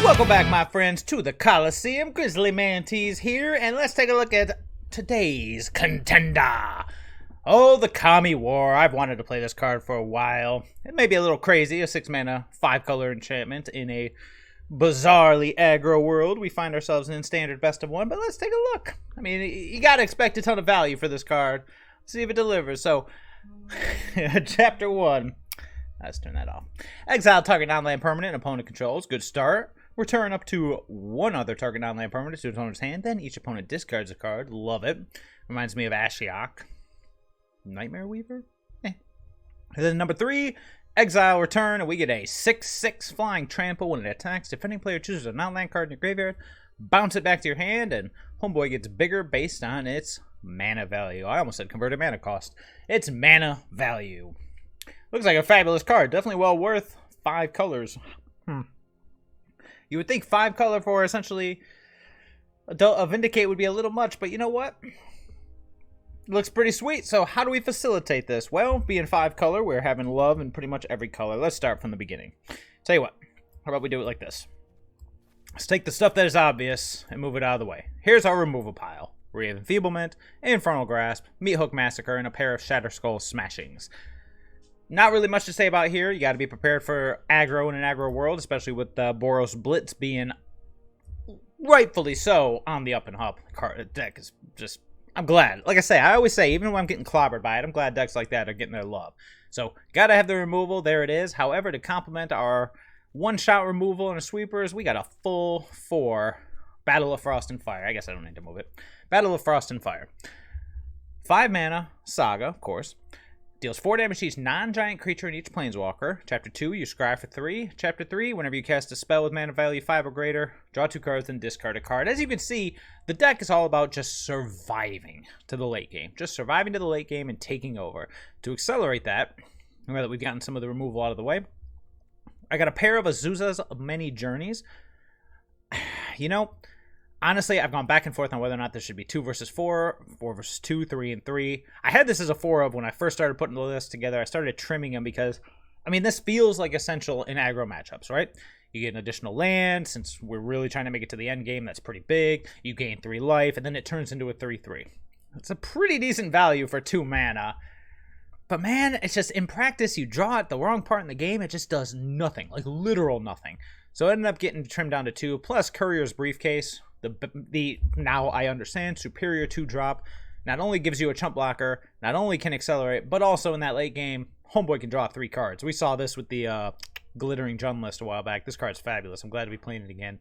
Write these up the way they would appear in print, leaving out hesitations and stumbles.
Welcome back, my friends, to the Coliseum. GrizzlyMantes here, and let's take a look at today's contender. Oh, the Kami War. I've wanted to play this card for a while. It may be a little crazy, a 6-mana, 5-color enchantment in a bizarrely aggro world we find ourselves in standard best of one, but let's take a look. I mean, you gotta expect a ton of value for this card. See if it delivers. So, Chapter 1. Let's turn that off. Exile target non-land permanent opponent controls. Good start. Return up to one other target non-land permanent to opponent's hand. Then each opponent discards a card. Love it. Reminds me of Ashiok. Nightmare Weaver? And then number 3, exile return, and we get a 6/6 flying trample when it attacks. Defending player chooses a non-land card in your graveyard. Bounce it back to your hand, and Homeboy gets bigger based on its mana value. I almost said converted mana cost. It's mana value. Looks like a fabulous card. Definitely well worth 5 colors. You would think 5 color for essentially a Vindicate would be a little much, but you know what? It looks pretty sweet. So how do we facilitate this? Well, being 5 color, we're having love in pretty much every color. Let's start from the beginning. Tell you what, how about we do it like this? Let's take the stuff that is obvious and move it out of the way. Here's our removal pile. We have Enfeeblement, Infernal Grasp, Meathook Massacre, and a pair of Shatterskull Smashings. Not really much to say about here. You got to be prepared for aggro in an aggro world, especially with Boros Blitz being rightfully so on the up and up. Deck is just, I'm glad. Like I say, I always say, even when I'm getting clobbered by it, I'm glad decks like that are getting their love. So, got to have the removal. There it is. However, to complement our one-shot removal and sweepers, we got a full 4 Battle of Frost and Fire. I guess I don't need to move it. Battle of Frost and Fire. 5 mana, Saga, of course. Deals 4 damage to each non-giant creature in each planeswalker. Chapter 2, you scry for 3. Chapter 3, whenever you cast a spell with mana value 5 or greater, draw 2 cards and discard a card. As you can see, the deck is all about just surviving to the late game. Just surviving to the late game and taking over. To accelerate that, now that we've gotten some of the removal out of the way, I got a pair of Azusa's Many Journeys. You know, honestly, I've gone back and forth on whether or not this should be 2 versus 4, 4 versus 2, 3 and 3. I had this as a 4 of when I first started putting the list together. I started trimming them because, I mean, this feels like essential in aggro matchups, right? You get an additional land, since we're really trying to make it to the end game, that's pretty big. You gain 3 life, and then it turns into a 3/3. It's a pretty decent value for 2 mana. But man, it's just, in practice, you draw it the wrong part in the game, it just does nothing, like literal nothing. So I ended up getting trimmed down to 2, plus Courier's Briefcase. The now I understand superior 2-drop not only gives you a chump blocker, not only can accelerate, but also in that late game, Homeboy can draw 3 cards. We saw this with the Glittering Jun list a while back. This card's fabulous. I'm glad to be playing it again.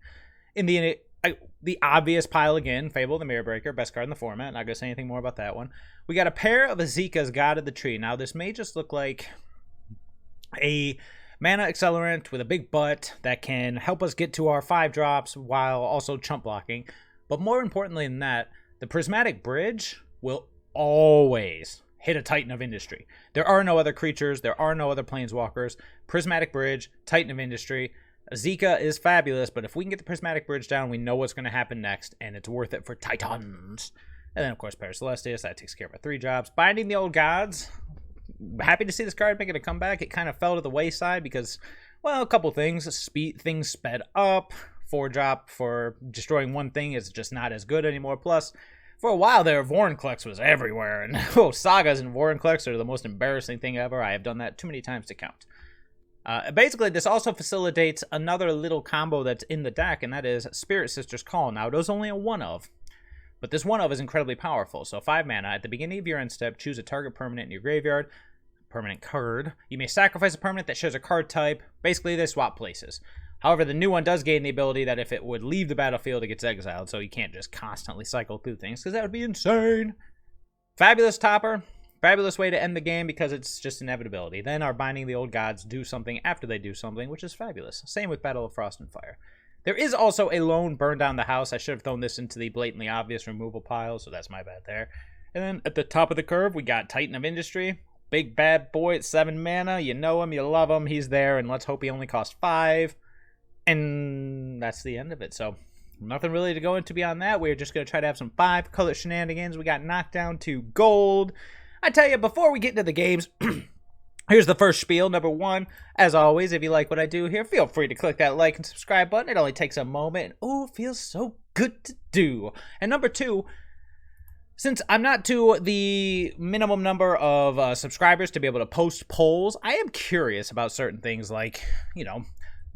In the obvious pile again, Fable the Mirror Breaker, best card in the format. Not gonna say anything more about that one. We got a pair of Esika's God of the Tree. Now this may just look like a mana accelerant with a big butt that can help us get to our 5 drops while also chump blocking. But more importantly than that, the Prismatic Bridge will always hit a Titan of Industry. There are no other creatures. There are no other planeswalkers. Prismatic Bridge, Titan of Industry. Esika is fabulous, but if we can get the Prismatic Bridge down, we know what's going to happen next, and it's worth it for Titans. And then, of course, Celestus. That takes care of our 3 jobs. Binding the Old Gods. Happy to see this card making a comeback. It kind of fell to the wayside because, well, a couple things. Things sped up. 4-drop for destroying one thing is just not as good anymore. Plus, for a while there, Vorinclex was everywhere. And Sagas and Vorinclex are the most embarrassing thing ever. I have done that too many times to count. Basically, this also facilitates another little combo that's in the deck, and that is Spirit Sister's Call. Now, it was only a 1-of. But this 1-of is incredibly powerful. So 5 mana. At the beginning of your end step, choose a target permanent in your graveyard. Permanent card. You may sacrifice a permanent that shares a card type. Basically, they swap places. However, the new one does gain the ability that if it would leave the battlefield, it gets exiled. So you can't just constantly cycle through things, because that would be insane. Fabulous topper. Fabulous way to end the game because it's just inevitability. Then our Binding the Old Gods do something after they do something, which is fabulous. Same with Battle of Frost and Fire. There is also a lone Burn Down the House. I should have thrown this into the blatantly obvious removal pile, so that's my bad there. And then at the top of the curve, we got Titan of Industry. Big bad boy at 7 mana. You know him, you love him, he's there, and let's hope he only costs 5. And that's the end of it. So nothing really to go into beyond that. We're just going to try to have some 5-color shenanigans. We got knocked down to gold. I tell you, before we get into the games, Here's the first spiel. Number one, as always, if you like what I do here, feel free to click that like and subscribe button. It only takes a moment. And, oh, it feels so good to do. And number two, since I'm not to the minimum number of subscribers to be able to post polls, I am curious about certain things like, you know,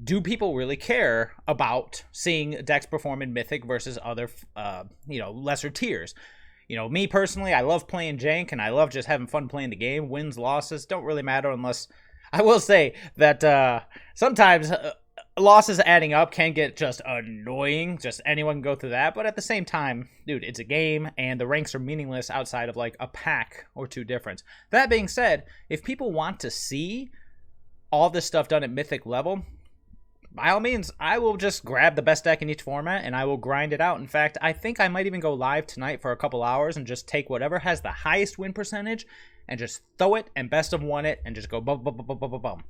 do people really care about seeing decks perform in Mythic versus other, you know, lesser tiers? You know, me personally, I love playing jank, and I love just having fun playing the game. Wins, losses, don't really matter unless... I will say that sometimes losses adding up can get just annoying. Just anyone can go through that. But at the same time, dude, it's a game, and the ranks are meaningless outside of, like, a pack or two difference. That being said, if people want to see all this stuff done at Mythic level... by all means, I will just grab the best deck in each format, and I will grind it out. In fact, I think I might even go live tonight for a couple hours and just take whatever has the highest win percentage and just throw it and best of one it and just go bum, bum, bum, bum, bum, bum.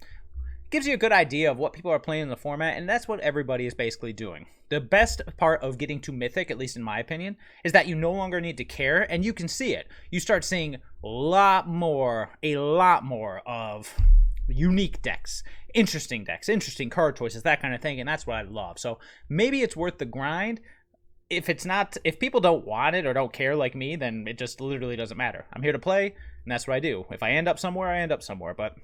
Gives you a good idea of what people are playing in the format, and that's what everybody is basically doing. The best part of getting to Mythic, at least in my opinion, is that you no longer need to care, and you can see it. You start seeing a lot more of unique decks, interesting card choices, that kind of thing, and that's what I love. So maybe it's worth the grind. If it's not, if people don't want it or don't care like me, then it just literally doesn't matter. I'm here to play, and that's what I do. If I end up somewhere, I end up somewhere. But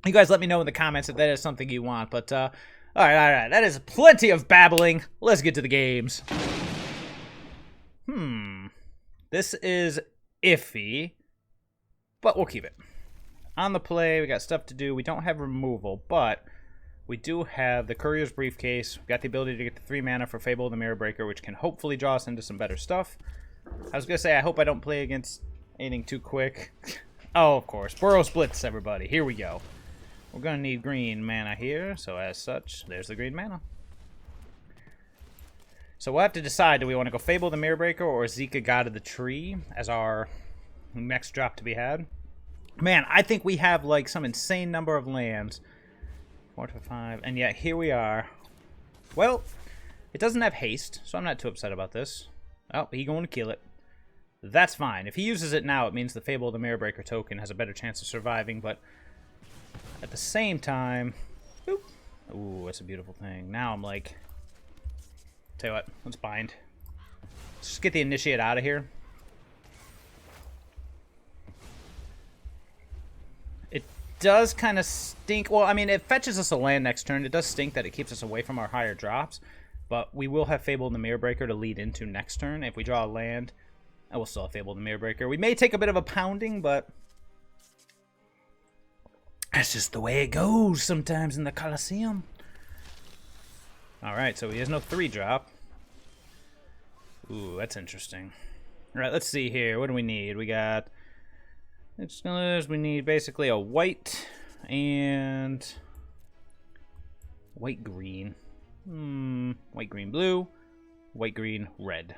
you guys let me know in the comments if that is something you want. But all right, that is plenty of babbling. Let's get to the games. This is iffy, but we'll keep it. On the play, we got stuff to do. We don't have removal, but we do have the Courier's Briefcase. We've got the ability to get the 3 mana for Fable the Mirror Breaker, which can hopefully draw us into some better stuff. I was going to say, I hope I don't play against anything too quick. Oh, of course. Boros Blitz, everybody. Here we go. We're going to need green mana here, so as such, there's the green mana. So we'll have to decide, do we want to go Fable the Mirror Breaker or Esika God of the Tree as our next drop to be had? Man, I think we have, like, some insane number of lands. 4 to 5, and yet here we are. Well, it doesn't have haste, so I'm not too upset about this. Oh, he's going to kill it. That's fine. If he uses it now, it means the Fable of the Mirror Breaker token has a better chance of surviving, but at the same time... Boop. Ooh, that's a beautiful thing. Now I'm like... Tell you what, let's bind. Let's just get the Initiate out of here. Does kind of stink. Well, I mean, it fetches us a land next turn. It does stink that it keeps us away from our higher drops, but we will have Fable and the Mirror Breaker to lead into next turn. If we draw a land, I will still have Fable and the Mirror Breaker. We may take a bit of a pounding, but that's just the way it goes sometimes in the Coliseum. All right, so he has no 3-drop. Ooh, that's interesting. All right, let's see here. What do we need? We got... we need basically a white and white green. White green blue, white green red.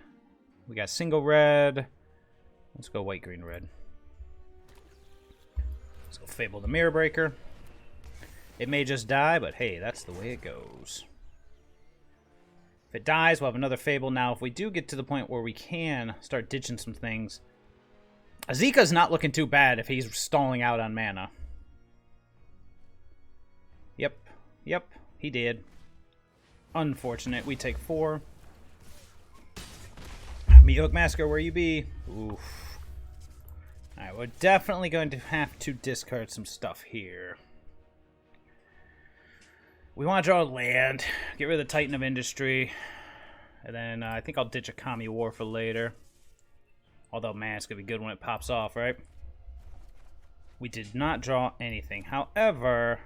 We got single red. Let's go white green red. Let's go Fable the Mirror Breaker. It may just die, but hey, that's the way it goes. If it dies, we'll have another Fable. Now, if we do get to the point where we can start ditching some things, Esika's not looking too bad if he's stalling out on mana. Yep, he did. Unfortunate. We take 4. Meathook Massacre, where you be? Oof. Alright, we're definitely going to have to discard some stuff here. We want to draw a land, get rid of the Titan of Industry, and then I think I'll ditch a Kami War for later. Although, man, it's going to be good when it pops off, right? We did not draw anything. However,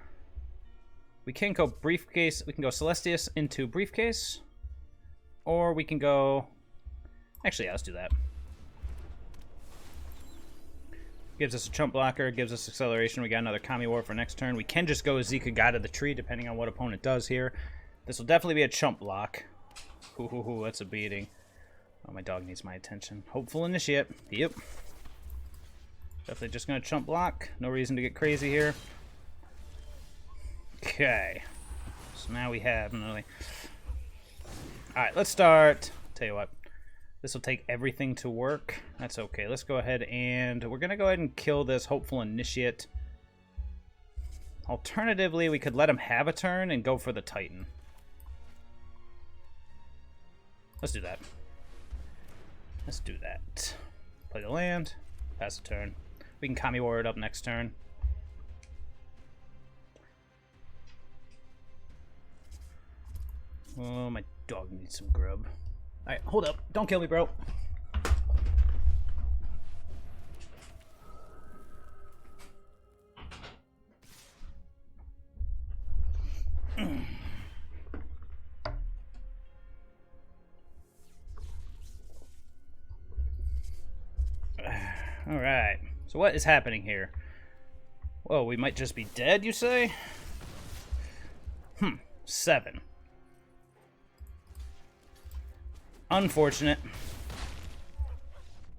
we can go Briefcase. We can go Celestus into Briefcase. Or we can go... Actually, yeah, let's do that. Gives us a chump blocker. Gives us acceleration. We got another Kami War for next turn. We can just go Esika God of the Tree, depending on what opponent does here. This will definitely be a chump block. Ooh, that's a beating. Oh, my dog needs my attention. Hopeful Initiate. Yep. Definitely just going to chump block. No reason to get crazy here. Okay. So now we have... Alright, let's start. Tell you what. This will take everything to work. That's okay. Let's go ahead and... We're going to go ahead and kill this Hopeful Initiate. Alternatively, we could let him have a turn and go for the Titan. Let's do that. Let's do that. Play the land, pass a turn. We can Kami Warrior it up next turn. Oh, my dog needs some grub. Alright, hold up. Don't kill me, bro. Alright, so what is happening here? Whoa, we might just be dead, you say? 7. Unfortunate.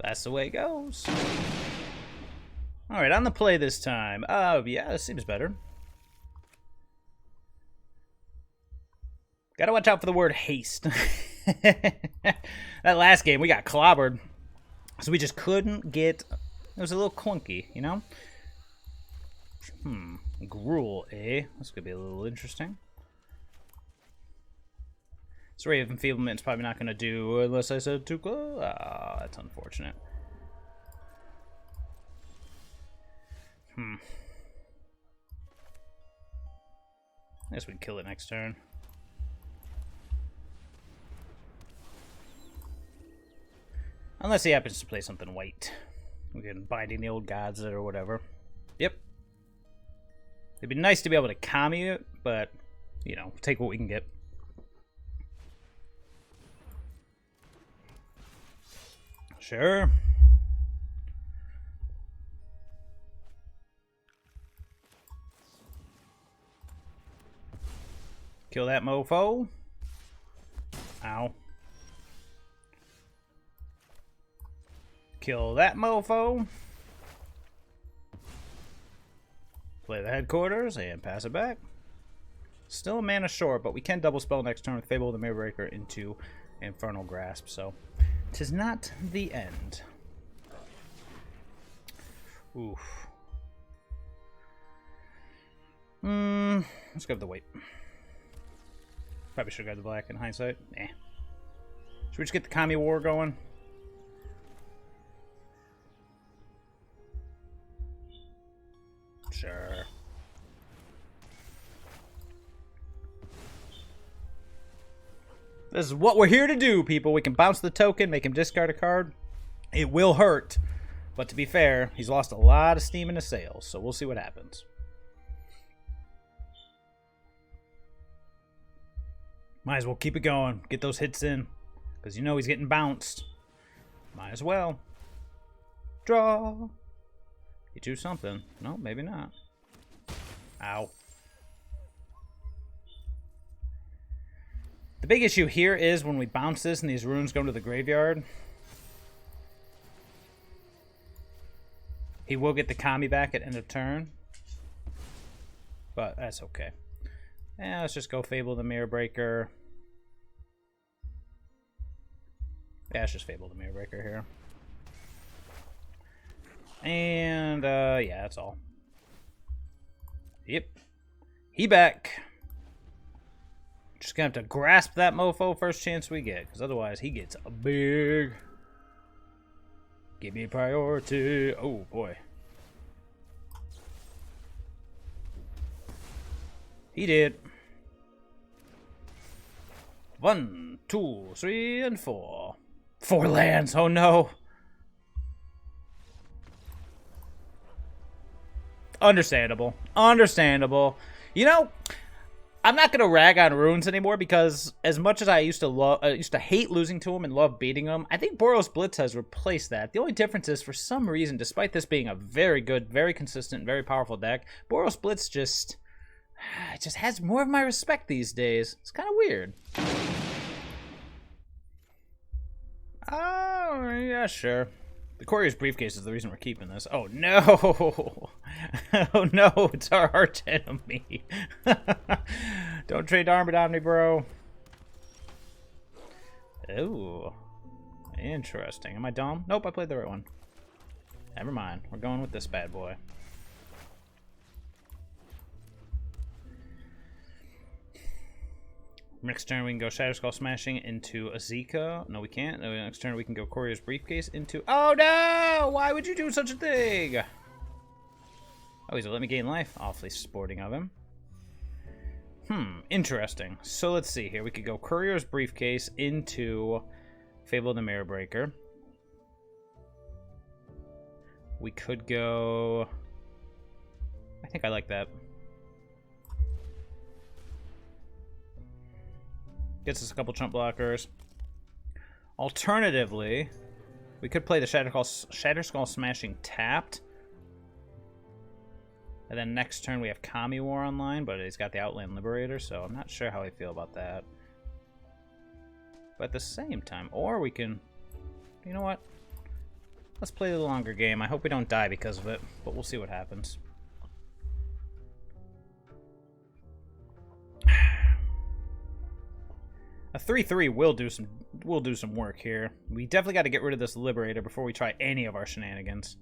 That's the way it goes. Alright, on the play this time. Oh, yeah, this seems better. Gotta watch out for the word haste. That last game, we got clobbered. So we just couldn't get... It was a little clunky, you know? Gruel, eh? This could be a little interesting. So Ray of Enfeeblement's probably not going to do unless I said too close. Ah, that's unfortunate. I guess we'd kill it next turn. Unless he happens to play something white. We can Binding the Old Gods or whatever. Yep. It'd be nice to be able to Kami it, but, you know, take what we can get. Sure. Kill that mofo. Ow. Kill that mofo. Play the headquarters and pass it back. Still a mana short, but we can double spell next turn with Fable the Mirrorbreaker into Infernal Grasp, so 'tis not the end. Oof. Let's go with the white. Probably should have got the black in hindsight. Eh. Should we just get the Kami War going? Sure. This is what we're here to do, people. We can bounce the token, make him discard a card. It will hurt. But to be fair, he's lost a lot of steam in his sails, so we'll see what happens. Might as well keep it going. Get those hits in. Because you know he's getting bounced. Might as well. Draw. You do something. No, maybe not. Ow. The big issue here is when we bounce this and these runes go into the graveyard, he will get the Kami back at end of turn. But that's okay. Yeah, let's just go Fable the Mirrorbreaker. Yeah, let's just Fable the Mirrorbreaker here. And, yeah, that's all. Yep. He back. Just gonna have to grasp that mofo first chance we get, because otherwise he gets a big... Give me priority. Oh, boy. He did. 1, 2, 3, and 4. 4 lands, oh no. Understandable. Understandable. You know, I'm not gonna rag on runes anymore because as much as I used to hate losing to them and love beating them, I think Boros Blitz has replaced that. The only difference is, for some reason, despite this being a very good, very consistent, very powerful deck, Boros Blitz just has more of my respect these days. It's kind of weird. Oh, yeah, sure. The Courier's Briefcase is the reason we're keeping this. Oh, no. Oh, no. It's our arch enemy. Don't trade Armored Omni, bro. Ooh. Interesting. Am I dumb? Nope, I played the right one. Never mind. We're going with this bad boy. Next turn we can go Shatterskull Smashing into Esika. No, we can't. No, next turn we can go Courier's Briefcase into... Oh, no! Why would you do such a thing? Oh, he's let me gain life. Awfully sporting of him. Interesting. So let's see here. We could go Courier's Briefcase into Fable the Mirror Breaker. We could go... I think I like that. Gets us a couple chump blockers. Alternatively, we could play the Shatterskull Smashing tapped. And then next turn we have Kami War online, but he's got the Outland Liberator, so I'm not sure how I feel about that. But at the same time, or we can... You know what? Let's play the longer game. I hope we don't die because of it, but we'll see what happens. A 3/3 will do some work here. We definitely got to get rid of this Liberator before we try any of our shenanigans.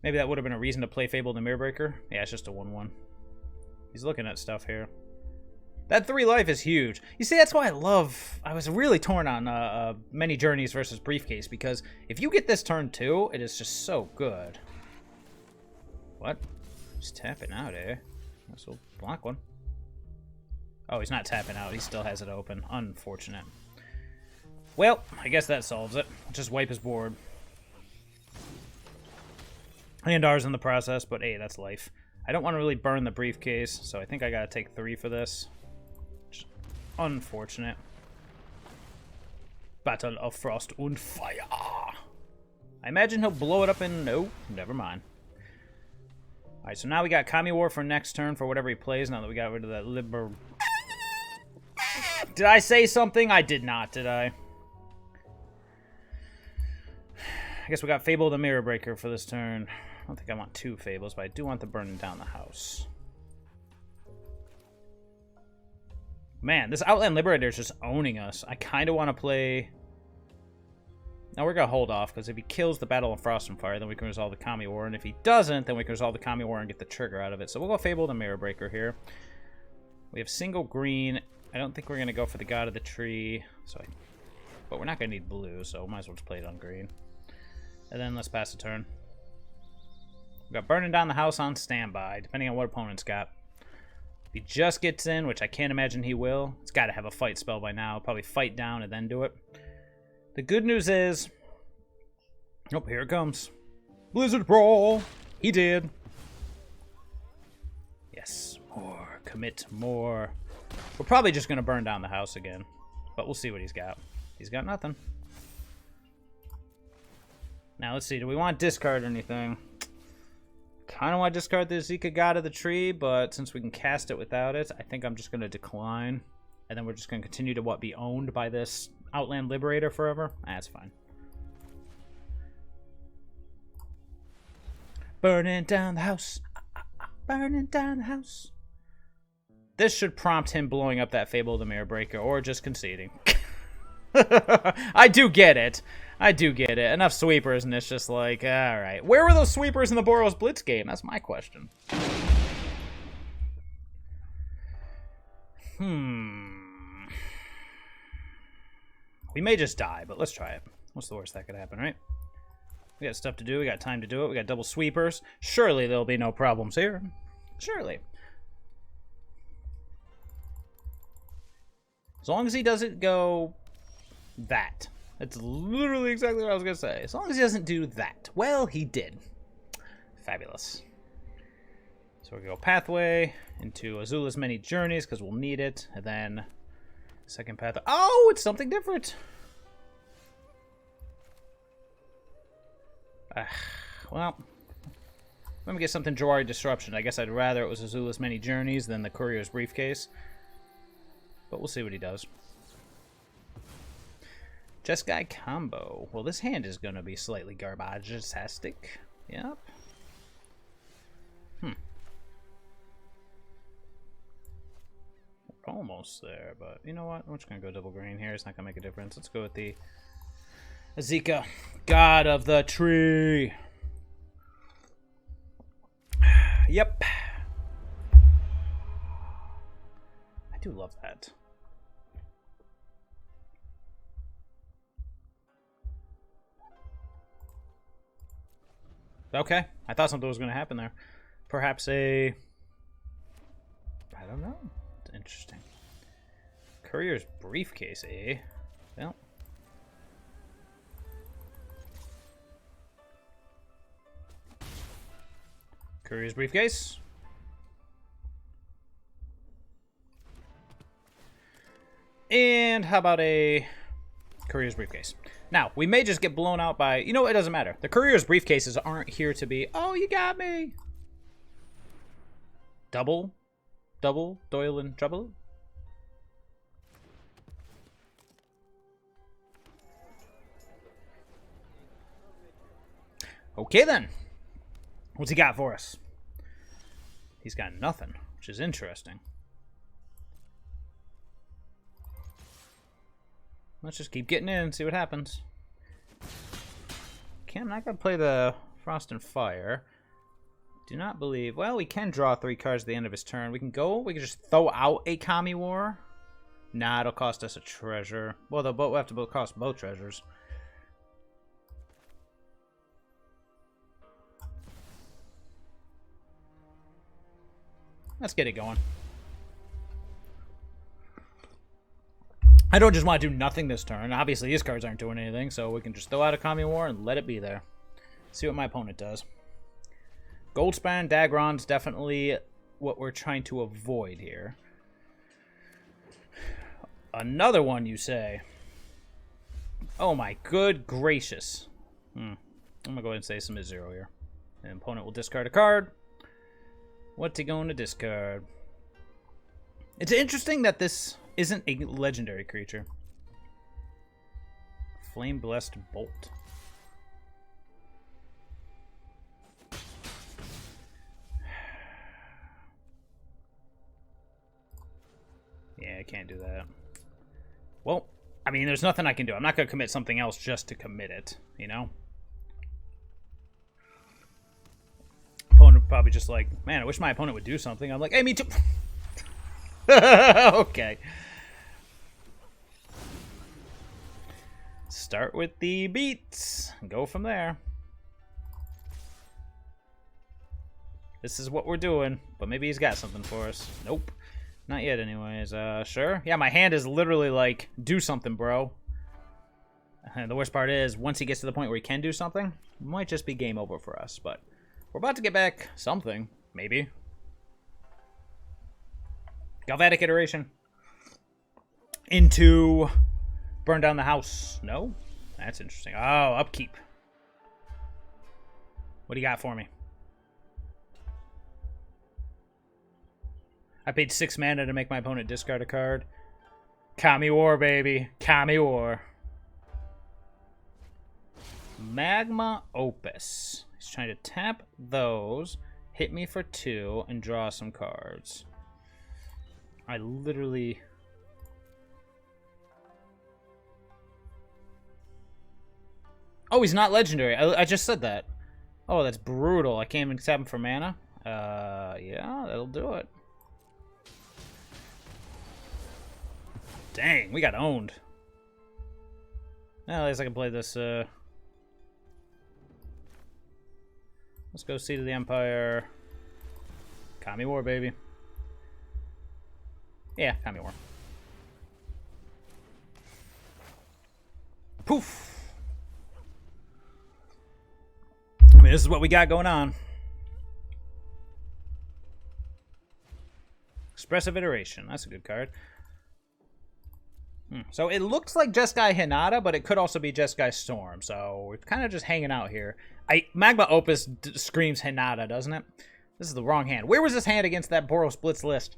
Maybe that would have been a reason to play Fable the Mirror Breaker. Yeah, it's just a 1/1. He's looking at stuff here. That 3 life is huge. You see, that's why I was really torn on Many Journeys versus Briefcase, because if you get this turn 2, it is just so good. What? He's tapping out, eh? Guess we'll block one. Oh, he's not tapping out. He still has it open. Unfortunate. Well, I guess that solves it. Just wipe his board. And ours in the process, but hey, that's life. I don't want to really burn the Briefcase, so I think I gotta take 3 for this. Just unfortunate. Battle of Frost und Fire. I imagine he'll blow it up in... Nope, never mind. Alright, so now we got Kami War for next turn for whatever he plays, now that we got rid of that Did I say something? I did not, did I? I guess we got Fable the Mirror Breaker for this turn. I don't think I want 2 Fables, but I do want the burning down the house. Man, this Outland Liberator is just owning us. I kind of want to play... Now we're going to hold off, because if he kills the Battle of Frost and Fire, then we can resolve the Kami War. And if he doesn't, then we can resolve the Kami War and get the trigger out of it. So we'll go Fable the Mirror Breaker here. We have single green. I don't think we're going to go for the God of the Tree. But we're not going to need blue, so we might as well just play it on green. And then let's pass the turn. We got Burning Down the House on standby, depending on what opponent's got. If he just gets in, which I can't imagine he will, it's got to have a fight spell by now. Probably fight down and then do it. The good news is... Oh, here it comes. Blizzard Brawl! He did. Yes, more. Commit more. We're probably just going to burn down the house again. But we'll see what he's got. He's got nothing. Now, let's see. Do we want to discard anything? Kind of want to discard the Esika God of the Tree, but since we can cast it without it, I think I'm just going to decline. And then we're just going to continue to, be owned by this Outland Liberator forever? That's fine. Burning down the house. Burning down the house. This should prompt him blowing up that Fable the Mirror Breaker, or just conceding. I do get it. I do get it. Enough sweepers, and it's just like, alright. Where were those sweepers in the Boros Blitz game? That's my question. We may just die, but let's try it. What's the worst that could happen, right? We got stuff to do. We got time to do it. We got double sweepers. Surely there'll be no problems here. Surely. As long as he doesn't go that. That's literally exactly what I was going to say. As long as he doesn't do that. Well, he did. Fabulous. So we go Pathway into Azula's Many Journeys because we'll need it. And then second Pathway. Oh, it's something different. Well, let me get something Jawari Disruption. I guess I'd rather it was Azula's Many Journeys than the Courier's Briefcase. But we'll see what he does. Jeskai combo. Well, this hand is going to be slightly garbage-tastic. Yep. We're almost there, but you know what? I'm just going to go double green here. It's not going to make a difference. Let's go with the Esika, God of the Tree. Yep. I do love that. Okay, I thought something was going to happen there. Perhaps a... I don't know. It's interesting. Courier's briefcase, eh? Well. Courier's briefcase. And how about a Courier's briefcase? Now, we may just get blown out by... You know what? It doesn't matter. The Courier's briefcases aren't here to be... Oh, you got me! Double, Doyle and Trouble? Okay, then. What's he got for us? He's got nothing, which is interesting. Let's just keep getting in and see what happens. Okay, I'm not going to play the Frost and Fire. Do not believe... Well, we can draw 3 cards at the end of his turn. We can just throw out a Kami War. Nah, it'll cost us a treasure. Well, we'll have to cost both treasures. Let's get it going. I don't just want to do nothing this turn. Obviously, these cards aren't doing anything, so we can just throw out a Kami War and let it be there. See what my opponent does. Goldspan, Dagron's definitely what we're trying to avoid here. Another one, you say? Oh my good gracious. I'm going to go ahead and say some is 0 here. And opponent will discard a card. What's he going to discard? It's interesting that this isn't a legendary creature. Flame Blessed Bolt. Yeah, I can't do that. Well, I mean, there's nothing I can do. I'm not going to commit something else just to commit it, you know? Opponent probably just like, man, I wish my opponent would do something. I'm like, hey, me too. Okay. Start with the beats. Go from there. This is what we're doing, but maybe he's got something for us. Nope. Not yet anyways. Sure? Yeah, my hand is literally like, do something, bro. And the worst part is, once he gets to the point where he can do something, it might just be game over for us, but we're about to get back something, maybe. Galvanic Iteration. Into burn down the house. No? That's interesting. Oh, upkeep. What do you got for me? I paid 6 mana to make my opponent discard a card. Kami War, baby. Kami War. Magma Opus. He's trying to tap those, hit me for 2, and draw some cards. I literally... Oh, he's not legendary. I just said that. Oh, that's brutal. I can't even tap him for mana? Yeah, that'll do it. Dang, we got owned. Well, at least I can play this, Let's go Seat of the Empire. Kami War, baby. Yeah, Kami War. Poof! I mean, this is what we got going on. Expressive Iteration. That's a good card. So it looks like Jeskai Hinata, but it could also be Jeskai Storm. So we're kind of just hanging out here. Magma Opus screams Hinata, doesn't it? This is the wrong hand. Where was this hand against that Boros Blitz list?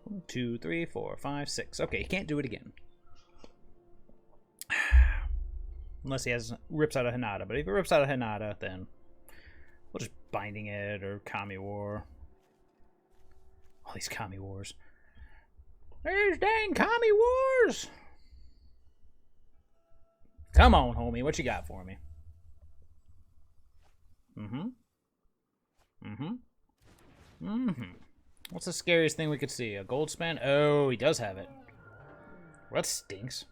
1, 2, 3, 4, 5, 6. Okay, he can't do it again. Unless he rips out a Hinata. But if he rips out a Hinata, then we'll just Binding It or Kami War. All these Kami Wars. There's dang Kami Wars! Come on, homie. What you got for me? What's the scariest thing we could see? A gold span? Oh, he does have it. Well, that stinks.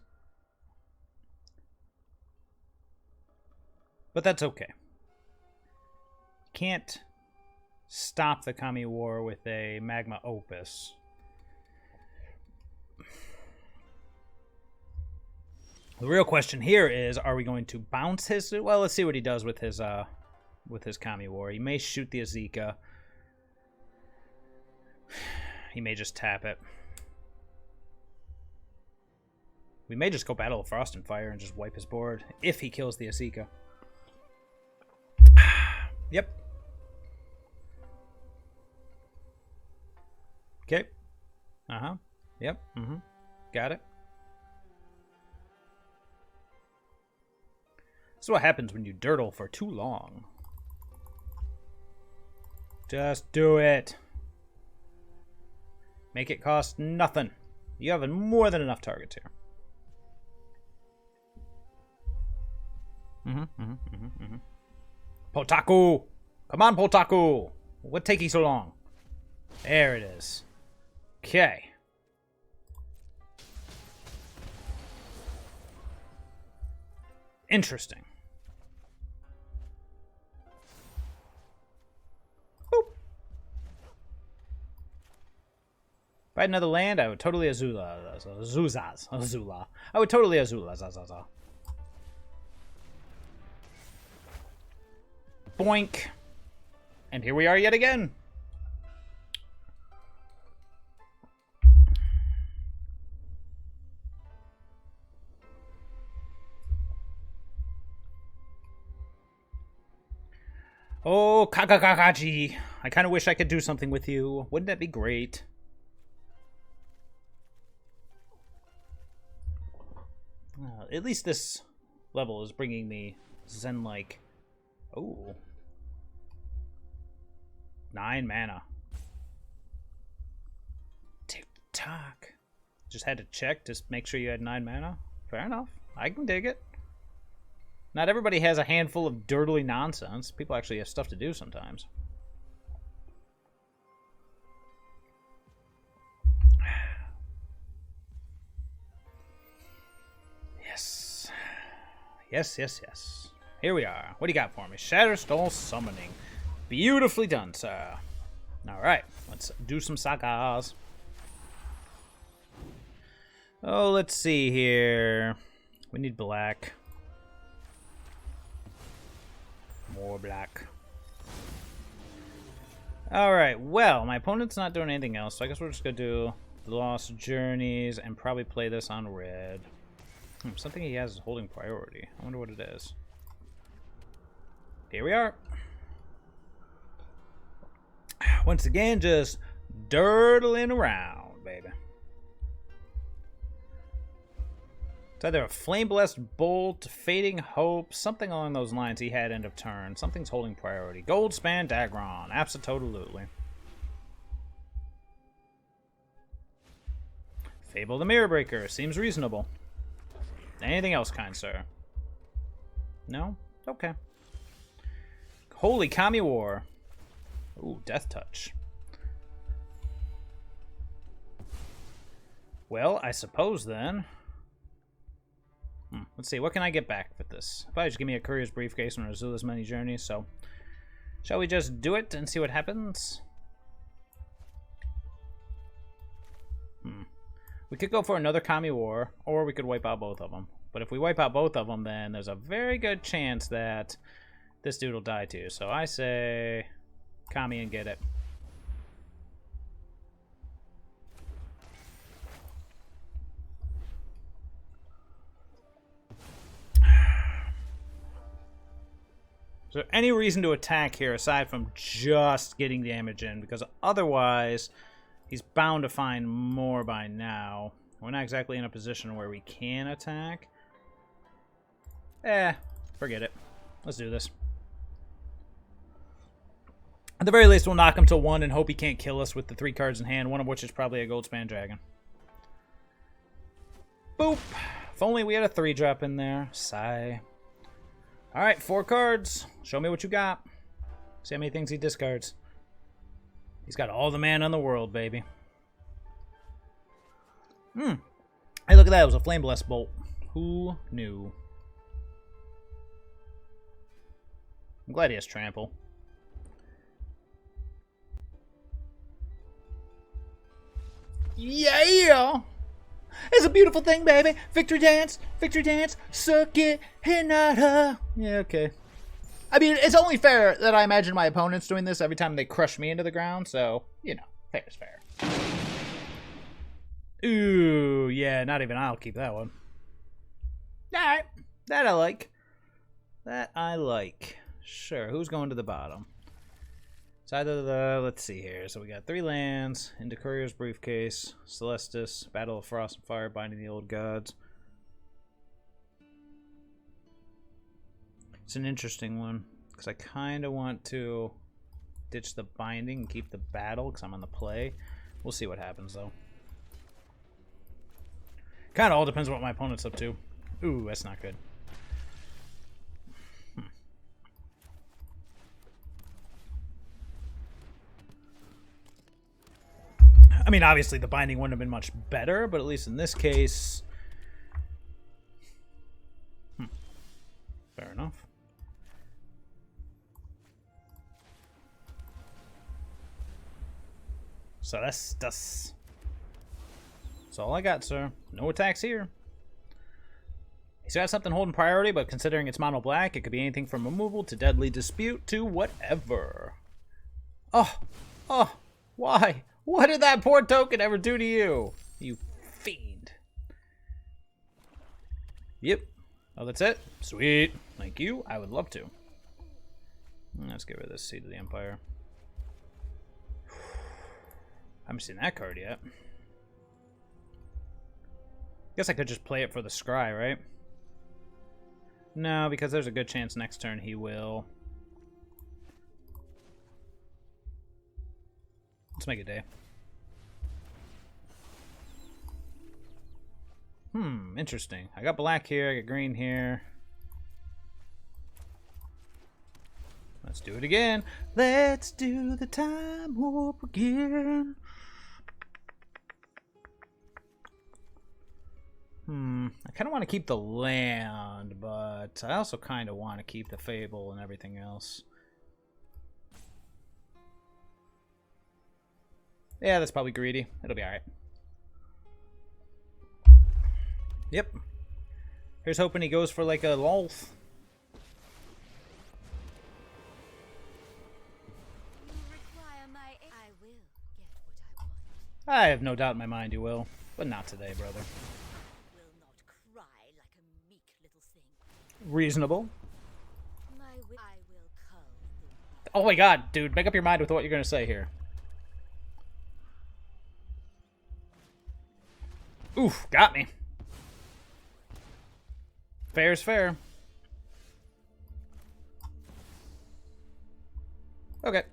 But that's okay. Can't stop the Kami War with a Magma Opus. The real question here is, are we going to bounce his... Well, let's see what he does with his Kami War. He may shoot the Esika. He may just tap it. We may just go Battle of Frost and Fire and just wipe his board if he kills the Esika. Yep. Okay. Uh-huh. Yep. Mm-hmm. Got it. This is what happens when you dirtle for too long. Just do it. Make it cost nothing. You have more than enough targets here. Potaku! Come on, Potaku! What take you so long? There it is. Okay. Interesting. Boop. If I had another land, I would totally Azula. I would totally Azula. Boink. And here we are yet again. O-kagachi. I kind of wish I could do something with you. Wouldn't that be great? At least this level is bringing me Zen-like. Oh. 9 mana. Tick-tock. Just had to check to make sure you had 9 mana. Fair enough. I can dig it. Not everybody has a handful of dirtily nonsense. People actually have stuff to do sometimes. Yes. Yes. Here we are. What do you got for me? Shatterskull Summoning. Beautifully done, sir. Alright, let's do some sagas. Oh, let's see here. We need black. More black. Alright, well, my opponent's not doing anything else, so I guess we're just going to do Lost Journeys and probably play this on red. Something he has is holding priority. I wonder what it is. Here we are. Once again, just dirtling around, baby. It's either a Flame Blessed Bolt, Fading Hope, something along those lines he had end of turn. Something's holding priority. Goldspan Dagron, absolutely. Fable the Mirror Breaker, seems reasonable. Anything else, kind sir? No? Okay. Holy Kami War. Ooh, Death Touch. Well, I suppose then... Let's see, what can I get back with this? Probably just give me a Courier's Briefcase and Azula's Many Journeys, so... Shall we just do it and see what happens? We could go for another Kami War, or we could wipe out both of them. But if we wipe out both of them, then there's a very good chance that this dude will die too. So I say... Kami and get it. Is there any reason to attack here aside from just getting damage in? Because otherwise, he's bound to find more by now. We're not exactly in a position where we can attack. Forget it. Let's do this. At the very least, we'll knock him to 1 and hope he can't kill us with the 3 cards in hand, one of which is probably a Goldspan Dragon. Boop! If only we had a 3-drop in there. Sigh. Alright, 4 cards. Show me what you got. See how many things he discards. He's got all the mana in the world, baby. Hey, look at that. It was a Flame Blast Bolt. Who knew? I'm glad he has Trample. Yeah! It's a beautiful thing, baby. Victory dance, suck it, Hinata. Yeah, okay. I mean, it's only fair that I imagine my opponents doing this every time they crush me into the ground, so, you know, fair is fair. Ooh, yeah, not even I'll keep that one. Alright, that I like. That I like. Sure, who's going to the bottom? It's either the, let's see here. So we got 3 lands, into Courier's Briefcase, Celestus, Battle of Frost and Fire, Binding the Old Gods. It's an interesting one, because I kind of want to ditch the Binding and keep the Battle, because I'm on the play. We'll see what happens, though. Kind of all depends on what my opponent's up to. Ooh, that's not good. I mean, obviously the Binding wouldn't have been much better, but at least in this case... Fair enough. So that's all I got, sir. No attacks here. He's got something holding priority, but considering it's mono black, it could be anything from removal to deadly dispute to whatever. Oh, why? What did that poor token ever do to you? You fiend. Yep. Oh, that's it? Sweet. Thank you. I would love to. Let's get rid of this Seed of the Empire. I haven't seen that card yet. Guess I could just play it for the scry, right? No, because there's a good chance next turn he will. Let's make a day. Interesting. I got black here, I got green here. Let's do it again. Let's do the time warp again. I kind of want to keep the land, but I also kind of want to keep the Fable and everything else. Yeah, that's probably greedy. It'll be alright. Yep. Here's hoping he goes for like a Lolth. I have no doubt in my mind you will, but not today, brother. Reasonable. Oh my god, dude, make up your mind with what you're gonna say here. Oof, got me. Fair's fair. Okay.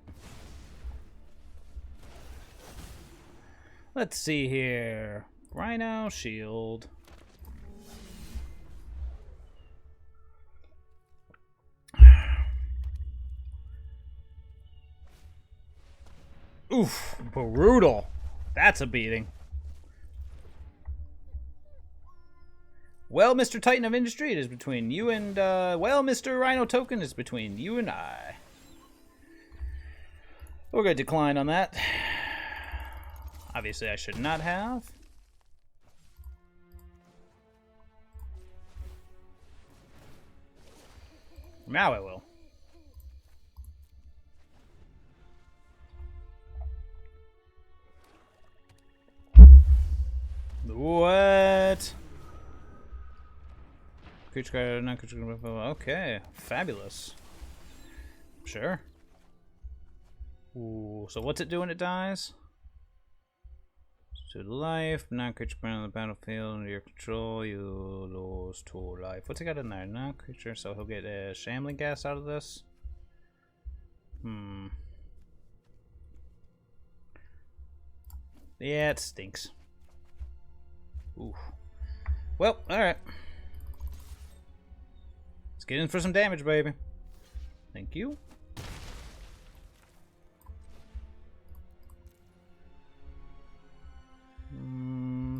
Let's see here. Rhino, shield. Oof, brutal. That's a beating. Well, Mr. Titan of Industry, it is between you and, well, Mr. Rhino Token, it's between you and I. We're going to decline on that. Obviously, I should not have. Now I will. What? Creature card, not creature card. Okay, fabulous. Sure. Ooh, so what's it do when it dies? 2 life, non-creature on the battlefield under your control, you lose 2 life. What's he got in there? Non-creature, so he'll get a shambling gas out of this. Yeah, it stinks. Ooh. Well, alright. Let's get in for some damage, baby. Thank you.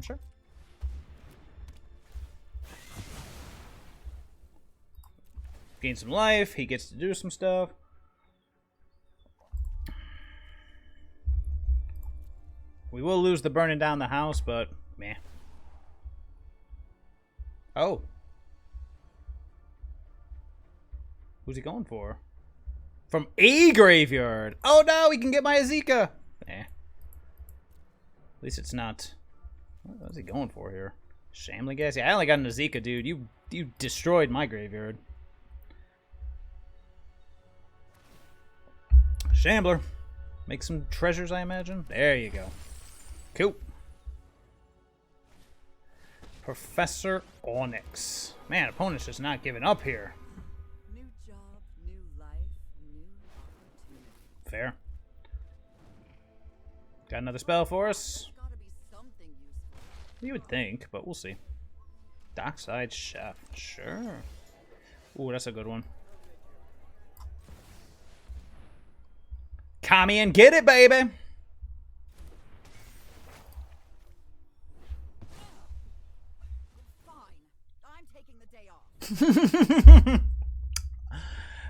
Sure. Gain some life. He gets to do some stuff. We will lose the burning down the house, but meh. Oh. Who's he going for? From a graveyard. Oh no, he can get my Esika. Eh. At least it's not. What is he going for here? Shamling gas? Yeah, I only got an Esika, dude. You destroyed my graveyard. Shambler. Make some treasures, I imagine. There you go. Cool. Professor Onyx. Man, opponent's just not giving up here. New job, new life, new opportunity. Fair. Got another spell for us? Gotta be something useful. You would think, but we'll see. Dockside Chef. Sure. Ooh, that's a good one. Kami and get it, baby!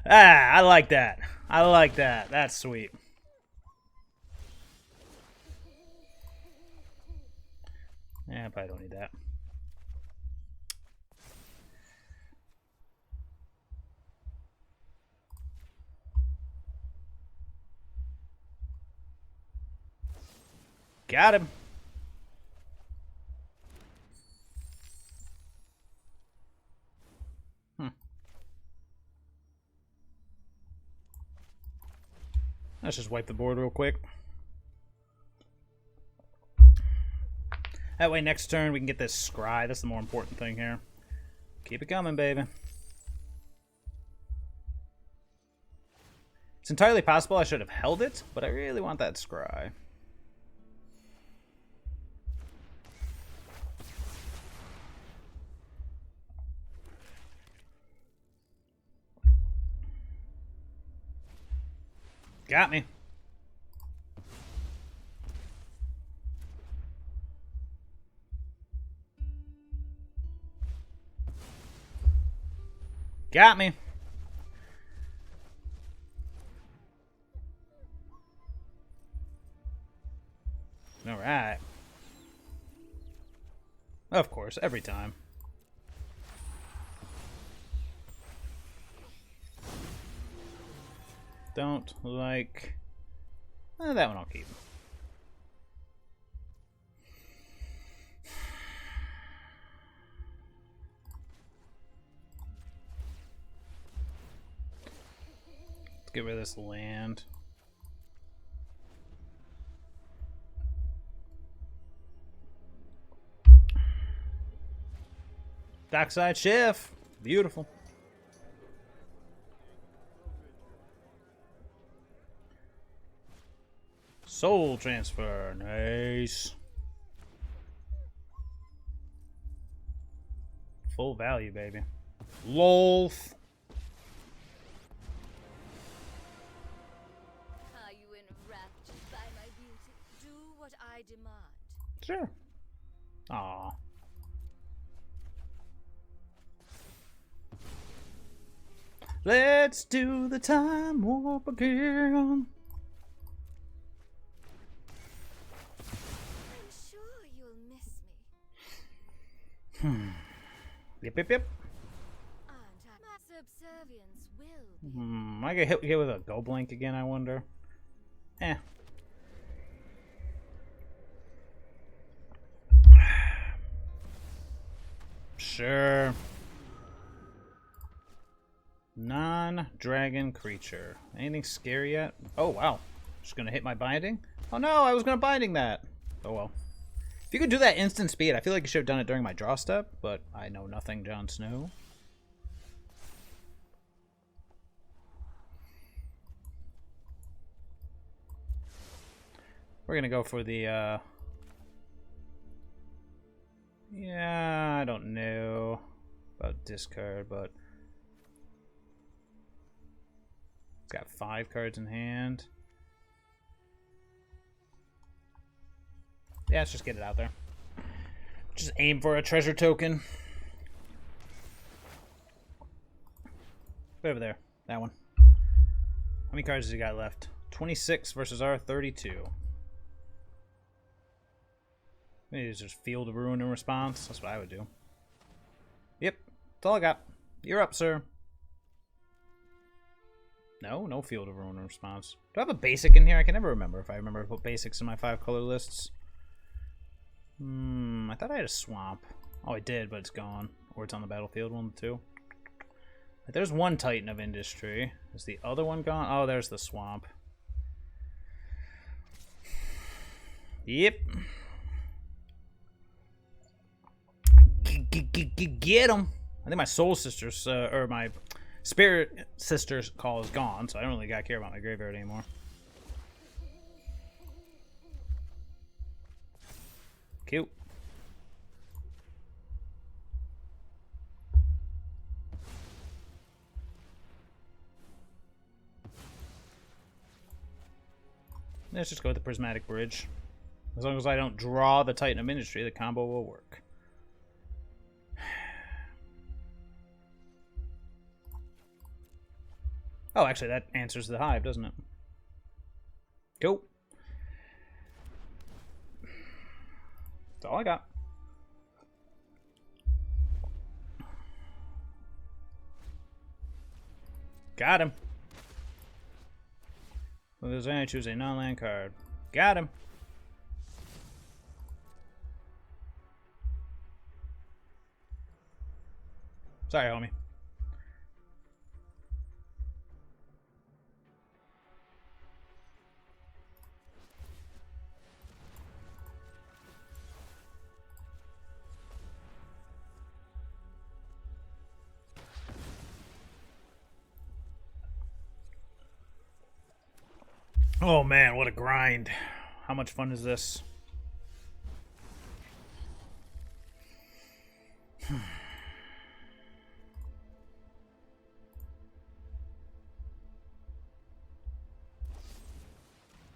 Ah, I like that. I like that. That's sweet. Yeah, I probably don't need that. Got him. Let's just wipe the board real quick. That way next turn we can get this scry. That's the more important thing here. Keep it coming, baby. It's entirely possible I should have held it, but I really want that scry. Got me. Got me. All right. Of course, every time. Don't like... that one I'll keep. Let's get rid of this land. Dockside Chef. Beautiful. Soul transfer. Nice. Full value, baby. Lolf. Are you enraptured by my beauty? Do what I demand. Sure. Aw. Let's do the time warp again. I'm sure you'll miss me. Yep, yep, yep. My subservience will be. I get hit here with a go blank again, I wonder. Eh. Sure. Non-dragon creature. Anything scary yet? Oh, wow. Just gonna hit my binding? Oh no, I was gonna binding that. Oh well. If you could do that instant speed, I feel like you should have done it during my draw step, but I know nothing, Jon Snow. We're gonna go for the, yeah, I don't know about discard, but it's got 5 cards in hand. Yeah, let's just get it out there. Just aim for a treasure token. Over there. That one. How many cards has he got left? 26 versus our 32. Maybe it's just Field of Ruin in response. That's what I would do. Yep. That's all I got. You're up, sir. No Field of Ruin in response. Do I have a basic in here? I can never remember if I remember to put basics in my 5-color lists. I thought I had a swamp. Oh, I did, but it's gone. Or it's on the battlefield, one of the two. There's one Titan of Industry. Is the other one gone? Oh, there's the swamp. Yep. Get him. I think my Soul Sisters, or my Spirit Sisters call is gone, so I don't really gotta care about my graveyard anymore. Cute. Let's just go with the Prismatic Bridge. As long as I don't draw the Titan of Industry, the combo will work. Oh, actually, that answers the hive, doesn't it? Cool. That's all I got. Got him. Well, there's only choose a non-land card. Got him. Sorry, homie. Oh man, what a grind. How much fun is this?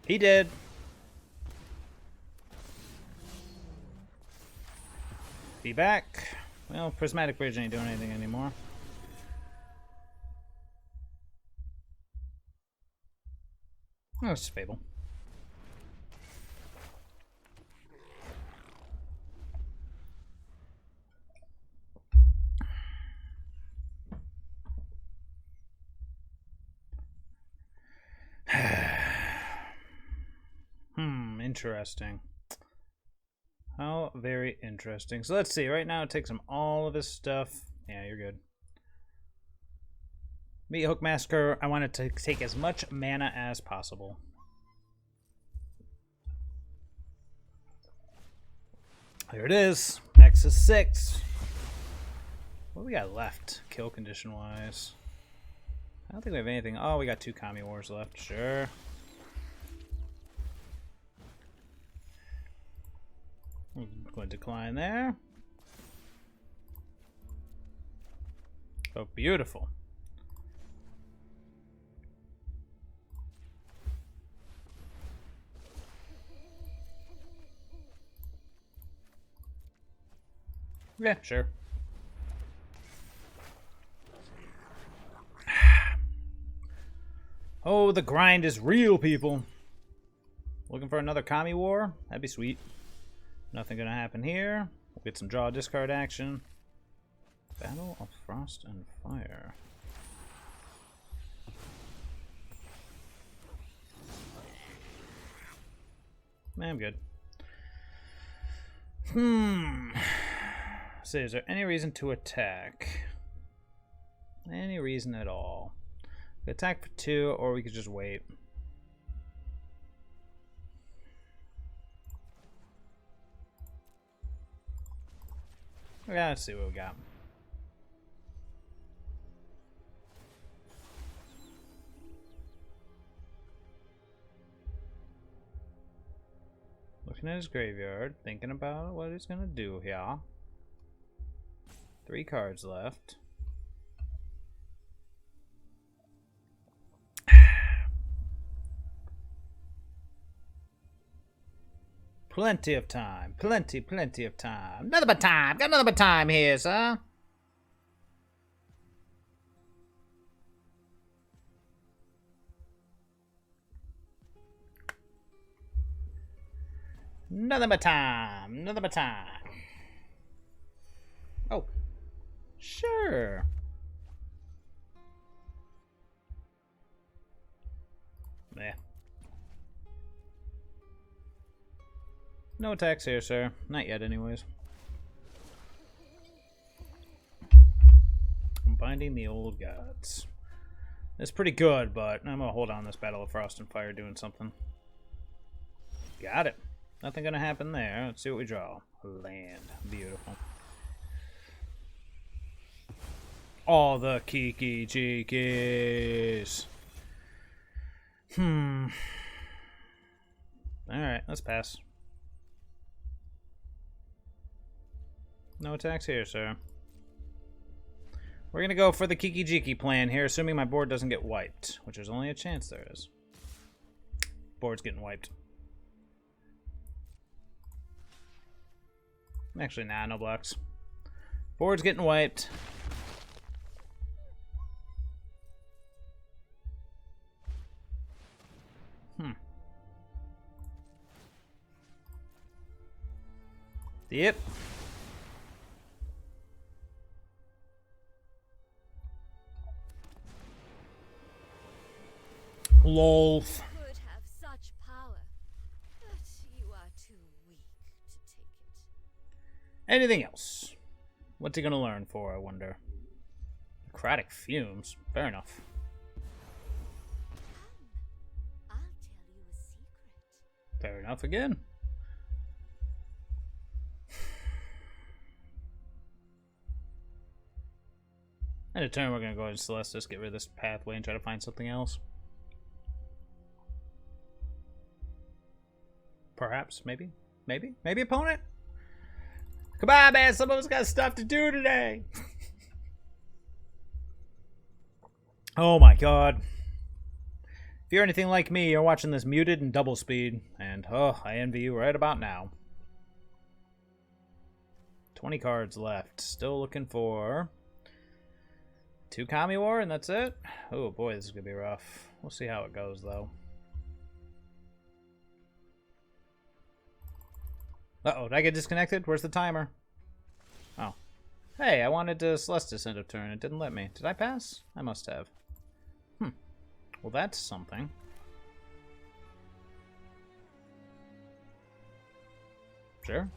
He did. Be back. Well, Prismatic Bridge ain't doing anything anymore. Oh, it's Fable. Interesting. How very interesting. So let's see. Right now it takes him all of his stuff. Yeah, you're good. Meat Hook Massacre, I want it to take as much mana as possible. There it is. X is 6. What do we got left, kill condition wise? I don't think we have anything. Oh, we got 2 Kami Wars left. Sure. We're going to decline there. Oh, beautiful. Yeah, sure. Oh, the grind is real, people. Looking for another Kami War? That'd be sweet. Nothing gonna happen here. We'll get some draw discard action. Battle of Frost and Fire. I'm good. So is there any reason to attack? Any reason at all? We could attack for 2, or we could just wait. Okay, let's see what we got. Looking at his graveyard, thinking about what he's gonna do here. 3 cards left. Plenty of time. Plenty of time. Nothing but time. Got nothing but time here, sir. Nothing but time. Nothing but time. Oh. Sure. Yeah. No attacks here, sir. Not yet, anyways. I'm binding the old gods. It's pretty good, but I'm gonna hold on this Battle of Frost and Fire doing something. Got it. Nothing gonna happen there. Let's see what we draw. Land. Beautiful. All the Kiki Jikis. Alright, let's pass. No attacks here, sir. We're gonna go for the Kiki Jiki plan here, assuming my board doesn't get wiped, which there's only a chance there is. Board's getting wiped. Actually, nah, no blocks. Board's getting wiped. Yep. LOL. Could have such power, but you are too weak to take it. Anything else? What's he gonna learn for, I wonder? Necrotic fumes. Fair enough. I'll tell you a secret. Fair enough again. End of turn, we're gonna go ahead and Celestus, get rid of this pathway, and try to find something else. Perhaps, maybe, maybe opponent. Come on, man! Some of us got stuff to do today. Oh my god! If you're anything like me, you're watching this muted and double speed, and oh, I envy you right about now. 20 cards left. Still looking for 2 Kami War, and that's it? Oh boy, this is gonna be rough. We'll see how it goes, though. Uh-oh, did I get disconnected? Where's the timer? Oh. Hey, I wanted to Celestus end of turn. It didn't let me. Did I pass? I must have. Well, that's something. Sure.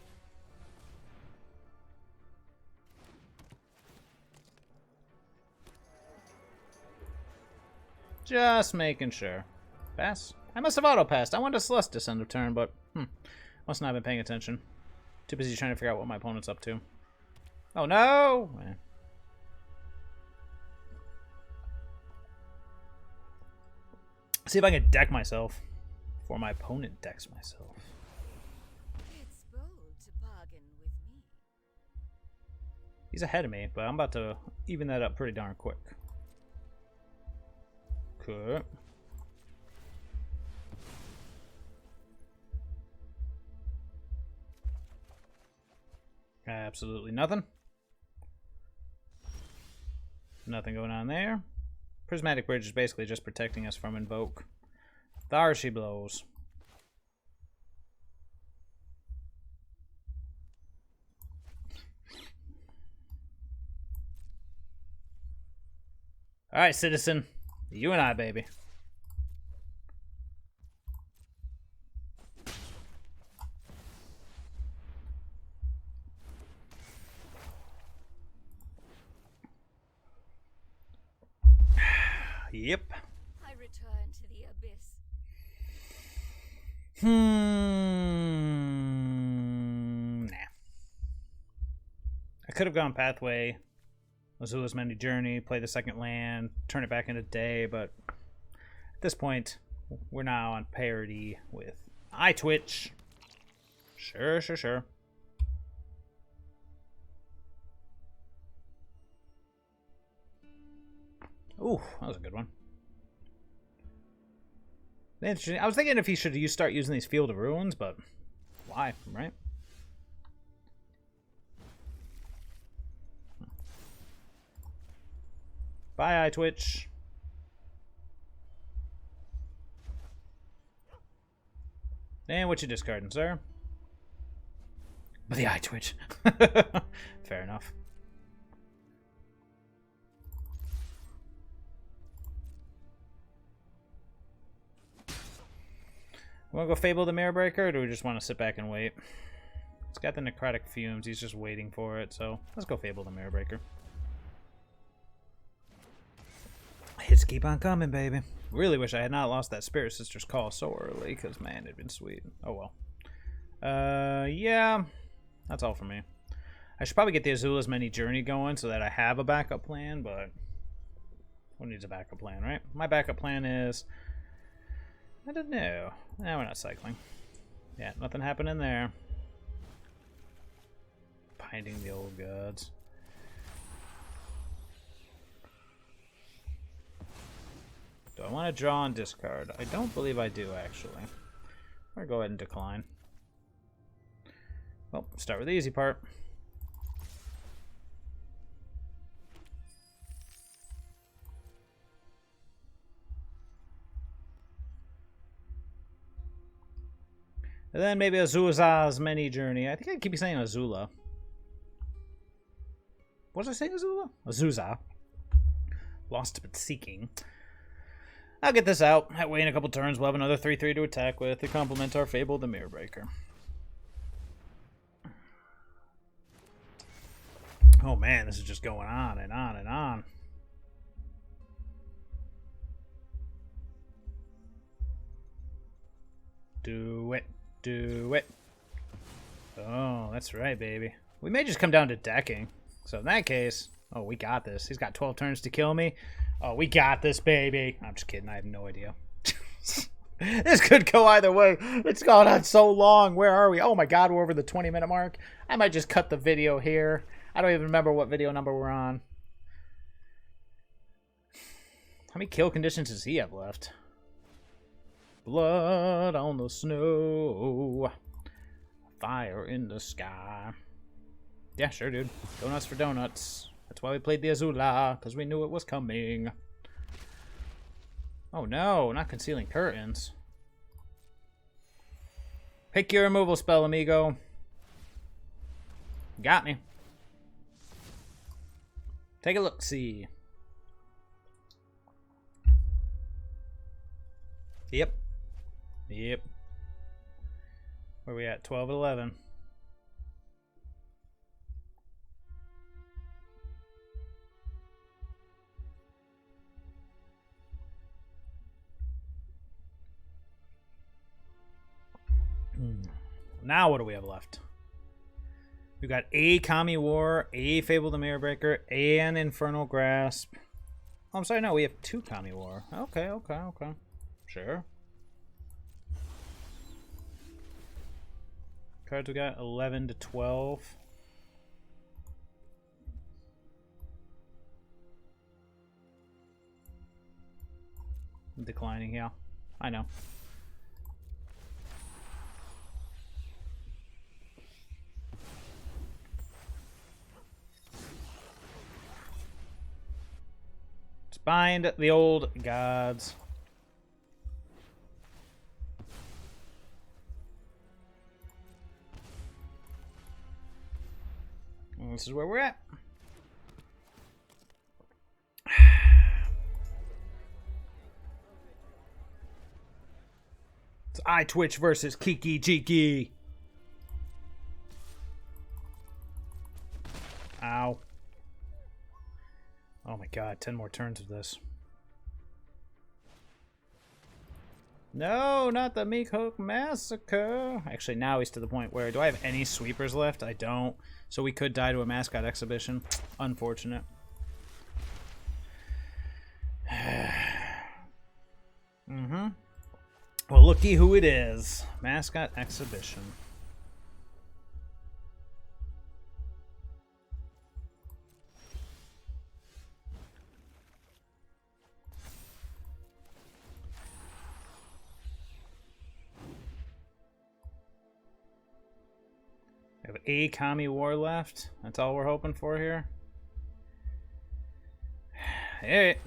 Just making sure. Pass? I must have auto-passed. I wanted to Celestus end of turn, but must not have been paying attention. Too busy trying to figure out what my opponent's up to. Oh no! See if I can deck myself before my opponent decks myself. It's bold to bargain with me. He's ahead of me, but I'm about to even that up pretty darn quick. Okay. Absolutely nothing. Nothing going on there. Prismatic Bridge is basically just protecting us from Invoke. There she blows. Alright, citizen. You and I, baby. Yep. I return to the abyss. Nah. I could have gone Pathway, Azula's Many Journey, play the second land, turn it back into day, but at this point, we're now on parity with iTwitch. Sure. Ooh, that was a good one. Interesting. I was thinking if he should start using these Field of Ruins, but fly, right? Bye, iTwitch. And what you discarding, sir? But the iTwitch. Fair enough. Want to go Fable the Mirror Breaker, or do we just want to sit back and wait? It's got the Necrotic Fumes. He's just waiting for it, so let's go Fable the Mirror Breaker. Hits keep on coming, baby. Really wish I had not lost that Spirit Sister's Call so early, because, man, it'd been sweet. Oh, well. Yeah. That's all for me. I should probably get the Azula's Many Journey going so that I have a backup plan, but who needs a backup plan, right? My backup plan is... I don't know. Nah, we're not cycling. Yeah, nothing happening there. Binding the old gods. Do I want to draw and discard? I don't believe I do, actually. I'm going to go ahead and decline. Well, start with the easy part. And then maybe Azusa's Many Journey. I think I keep saying Azula. What was I saying, Azula? Azusa. Lost but seeking. I'll get this out. That way in a couple turns we'll have another 3/3 to attack with to complement our Fable the Mirror Breaker. Oh man, this is just going on and on and on. Do it. Do it. Oh, that's right, baby. We may just come down to decking. So in that case... Oh, we got this. He's got 12 turns to kill me. Oh, we got this, baby. I'm just kidding. I have no idea. This could go either way. It's gone on so long. Where are we? Oh, my God. We're over the 20-minute mark. I might just cut the video here. I don't even remember what video number we're on. How many kill conditions does he have left? Blood on the snow. Fire in the sky. Yeah, sure, dude. Donuts for donuts. That's why we played the Azula, because we knew it was coming. Oh no, not Concealing Curtains. Pick your removal spell, amigo. Got me. Take a look-see. Yep. Yep. Where are we at? 12 at 11. Now what do we have left? We got a Kami War, a Fable the Mirror Breaker, and Infernal Grasp. Oh, I'm sorry, no, we have 2 Kami War. Okay, okay, okay. Sure. Cards we got 11 to 12. I'm declining, yeah. I know. Bind the old gods. And this is where we're at. It's iTwitch versus Kiki Jiki. Ow. Oh my God, 10 more turns of this. No, not the Meek Hook Massacre. Actually, now he's to the point where, do I have any sweepers left? I don't. So we could die to a mascot exhibition. Unfortunate. Mm-hmm. Well, looky who it is. Mascot exhibition. We have a Kami War left. That's all we're hoping for here. Hey.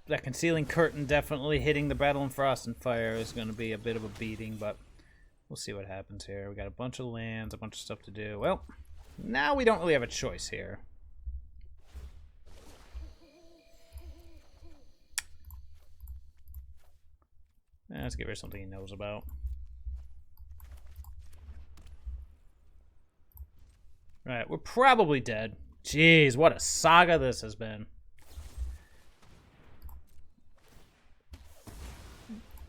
That concealing curtain definitely hitting the Battle in Frost and Fire is going to be a bit of a beating, but we'll see what happens here. We got a bunch of lands, a bunch of stuff to do. Well, now we don't really have a choice here. Let's give her something he knows about. Right, we're probably dead. Jeez, what a saga this has been.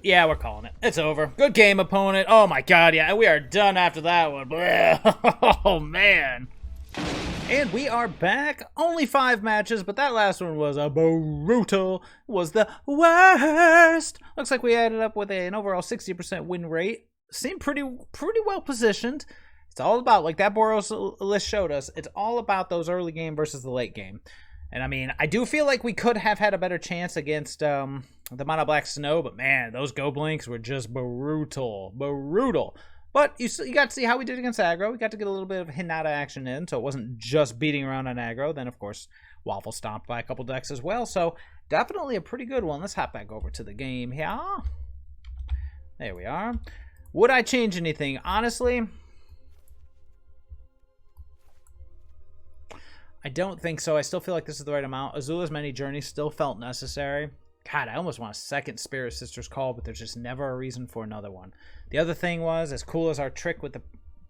Yeah, we're calling it. It's over. Good game, opponent. Oh my god, yeah, we are done after that one. Oh, man. And we are back. Only 5 matches, but that last one was a brutal. Was the worst. Looks like we ended up with an overall 60% win rate. Seemed pretty well positioned. It's all about, like that Boros list showed us, it's all about those early game versus the late game. And I mean, I do feel like we could have had a better chance against the Mono Black Snow, but man, those Go Blinks were just brutal. Brutal. But you got to see how we did against aggro. We got to get a little bit of Hinata action in, so it wasn't just beating around on aggro. Then, of course, Waffle stomped by a couple decks as well. So definitely a pretty good one. Let's hop back over to the game here. There we are. Would I change anything? Honestly, I don't think so. I still feel like this is the right amount. Azula's Many Journeys still felt necessary. God, I almost want a second Spirit Sisters call, but there's just never a reason for another one. The other thing was, as cool as our trick with the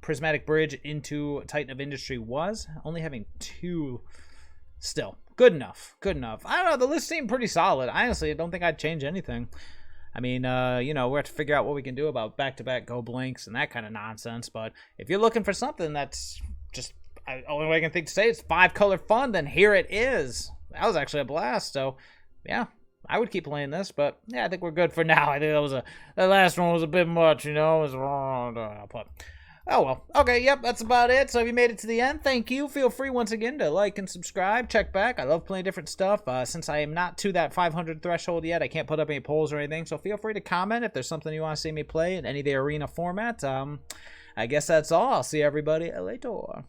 Prismatic Bridge into Titan of Industry was, only having 2 still. Good enough. Good enough. I don't know, the list seemed pretty solid. Honestly, I don't think I'd change anything. I mean, you know, we have to figure out what we can do about back-to-back Go Blinks and that kind of nonsense, but if you're looking for something that's just... only way I can think to say it's 5-color fun, then here it is. That was actually a blast, so yeah, I would keep playing this, but yeah, I think we're good for now. I think that last one was a bit much, you know, it was wrong, but oh well. Okay, yep, that's about it. So if you made it to the end, thank you. Feel free once again to like and subscribe, check back. I love playing different stuff. Since I am not to that 500 threshold yet, I can't put up any polls or anything, so feel free to comment if there's something you want to see me play in any of the arena formats. I guess that's all. I'll see everybody later.